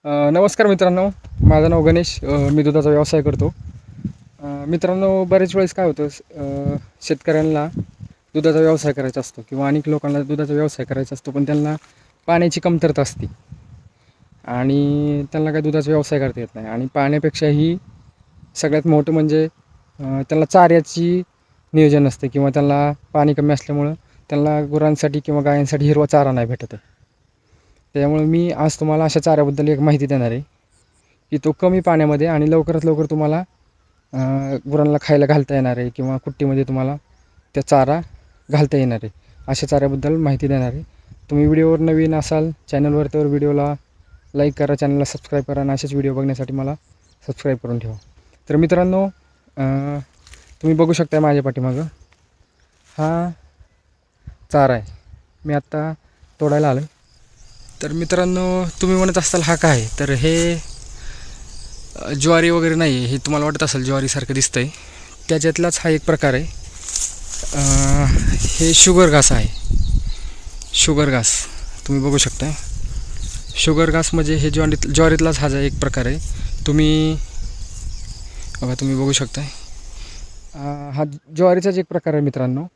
नमस्कार मित्रांनो, माझं नाव गणेश. मी दुधाचा व्यवसाय करतो. मित्रांनो, बरेच वेळेस काय होतं, शेतकऱ्यांना दुधाचा व्यवसाय करायचा असतो किंवा अनेक लोकांना दुधाचा व्यवसाय करायचा असतो, पण त्यांना पाण्याची कमतरता असते आणि त्यांना काही दुधाचा व्यवसाय करता येत नाही. आणि पाण्यापेक्षाही सगळ्यात मोठं म्हणजे त्यांना चाऱ्याची नियोजन असते किंवा त्यांना पाणी कमी असल्यामुळं त्यांना गुरांसाठी किंवा गायांसाठी हिरवा चारा नाही भेटत आहे. त्यामुळे मी आज तुम्हाला अशा चाऱ्याबद्दल एक माहिती देणार आहे की तो कमी पाण्यामध्ये आणि लवकरात लवकर तुम्हाला गुरांना खायला घालता येणार आहे किंवा कुट्टीमध्ये तुम्हाला त्या चारा घालता येणार आहे. अशा चाऱ्याबद्दल माहिती देणार आहे. तुम्ही व्हिडिओवर नवीन असाल चॅनलवर तर व्हिडिओला लाईक करा, चॅनलला सबस्क्राईब करा आणि असेच व्हिडिओ बघण्यासाठी मला सबस्क्राईब करून ठेवा. तर मित्रांनो, तुम्ही बघू शकता माझ्या पाठीमागं हा चारा आहे. मी आत्ता तोडायला आलो. तर मित्रांनो, तुम्ही म्हणत असाल हा काय, तर हे ज्वारी वगैरे नाही आहे. हे तुम्हाला वाटत असेल ज्वारीसारखं दिसतं आहे, त्याच्यातलाच हा एक प्रकार आहे. हे शुगर घास आहे. शुगर घास तुम्ही बघू शकता. शुगर घास म्हणजे हे ज्वारीतलाच हा एक प्रकार आहे. तुम्ही बघू शकता. हा ज्वारीचाच एक प्रकार आहे मित्रांनो.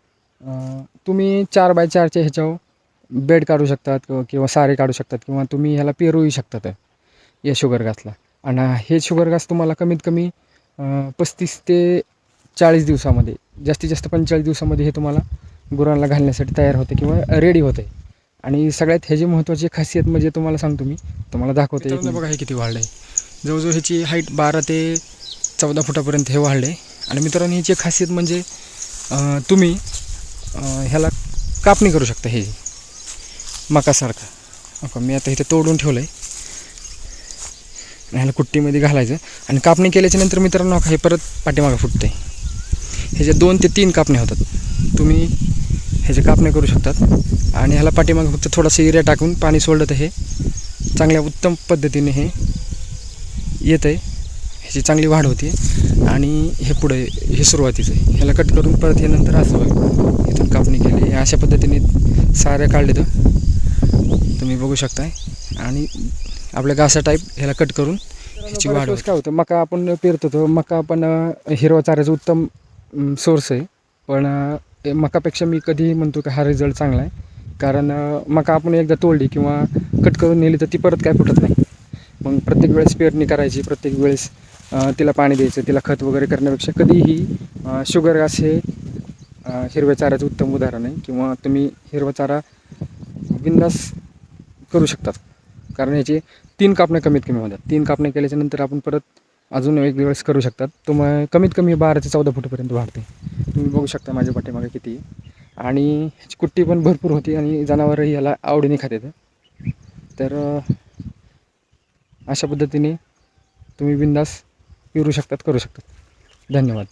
तुम्ही 4x4च्या ह्याच्यावर बेड काढू शकतात किंवा सारे काढू शकतात किंवा तुम्ही ह्याला पेरूही शकतात या शुगर घासला. आणि हे शुगर घास तुम्हाला कमीत कमी 35 ते 40 दिवसामध्ये, जास्तीत जास्त 45 दिवसामध्ये हे तुम्हाला गुरांना घालण्यासाठी तयार होते किंवा रेडी होते. आणि सगळ्यात ह्याची महत्त्वाची खासियत म्हणजे तुम्हाला सांगतो, मी तुम्हाला दाखवते. बघा हे किती वाढलं आहे. जवळजवळ ह्याची हाईट 12 ते 14 फुटापर्यंत हे वाढलं आहे. आणि मित्रांनो, ह्याची खासियत म्हणजे तुम्ही ह्याला कापणी करू शकता. हे मकासारखा मी आता इथे तोडून ठेवलं आहे. ह्याला कुट्टीमध्ये घालायचं आणि कापणी केल्याच्या नंतर मित्रांनो हे परत पाठीमागं फुटते. ह्याच्या 2 ते 3 कापण्या होतात. तुम्ही ह्याच्या कापण्या करू शकतात आणि ह्याला पाठीमागं फक्त थोडासा युरिया टाकून पाणी सोडलं तर हे चांगल्या उत्तम पद्धतीने हे येतं आहे. ह्याची चांगली वाढ होती आणि हे पुढे हे सुरुवातीचं आहे. ह्याला कट करून परत हे नंतर असं इथून कापणी केली. अशा पद्धतीने साऱ्या काढले तर तुम्ही बघू शकताय. आणि आपल्या घासा टाईप ह्याला कट करून ह्याची वाढ होते. काय होतं, मका आपण पेरतो, तो मका आपण हिरवा चाऱ्याचा उत्तम सोर्स आहे. पण मकापेक्षा मी कधीही म्हणतो की हा रिझल्ट चांगला आहे. कारण मका आपण एकदा तोडली किंवा कट करून नेली तर ती परत काय फुटत नाही. मग प्रत्येक वेळेस पेरणी करायची, प्रत्येक वेळेस तिला पाणी द्यायचं, तिला खत वगैरे करण्यापेक्षा कधीही शुगर घास हे हिरव्या चाऱ्याचं उत्तम उदाहरण आहे. किंवा तुम्ही हिरवा चारा बिंदास करू शकतात. कारण ह्याचे 3 कापण्या कमीत कमी होतात. 3 कापण्या केल्याच्यानंतर आपण परत अजून एक दिवस करू शकतात. तुम्हाला कमीत कमी 12 ते 14 फुटापर्यंत वाढते. तुम्ही बघू शकता माझ्या पाठीमागे किती. आणि ह्याची कुट्टी पण भरपूर होती आणि जनावरही ह्याला आवडीने खातात. तर अशा पद्धतीने तुम्ही बिंदास पेरू शकतात, करू शकतात. धन्यवाद.